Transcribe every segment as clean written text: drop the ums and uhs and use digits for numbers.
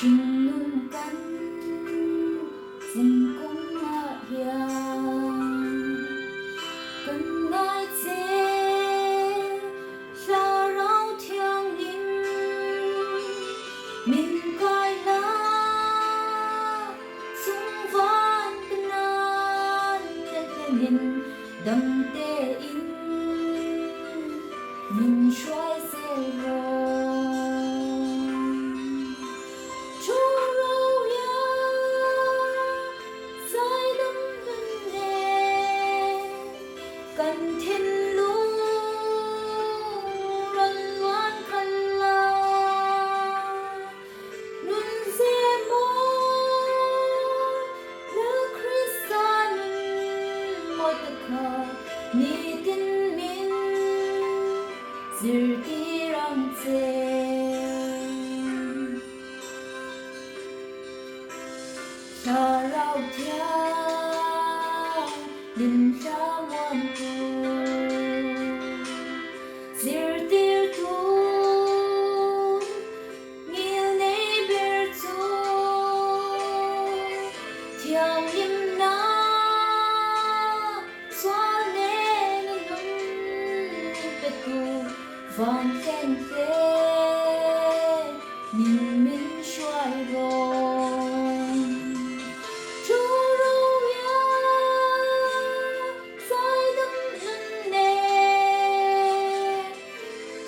Chừng nun cắn dình cũng ngạ hiang cần ngại chế ra rau thiang linh mình coi lá xung văn bên nan nhân thiên hình đầm tê in mình xoay xe rồi cần thiên lũ rần loan khăn la nun dê mô lỡ Christa nun môi tật khờ ni tin min dìr ti răng chê cha rau thia linh cha ngoan tu zir tir tu ngil nei ber tu thiang lim na xóa nên nun pe tu van khen phê nhìn mình xoay rồi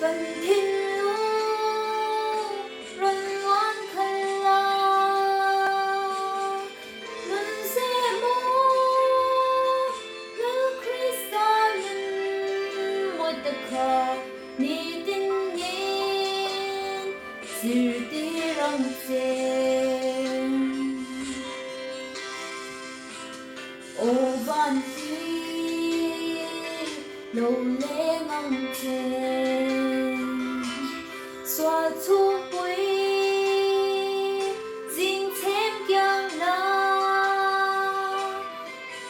cần thiên lũ rần loan khăn la nun dê mô lỡ Christa nun môi tật khờ ni tin nhiên dìr ti răng chê ô van phi lâu lê ngang chê xóa thu bụi dinh thêm kiang la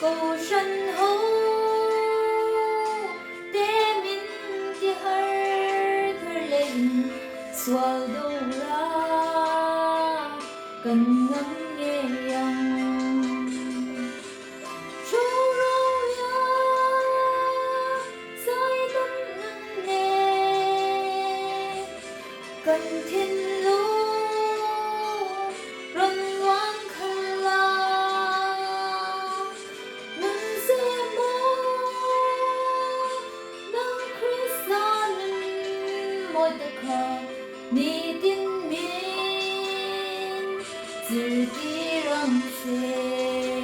cầu sân hấu để mình tia hở thở lên xóa đâu ra cần ngắm nghe yang cần thiên lũ rần loan khăn la nun dê mô lỡ Christa nun môi tật khờ ni tin min dìr ti răng chê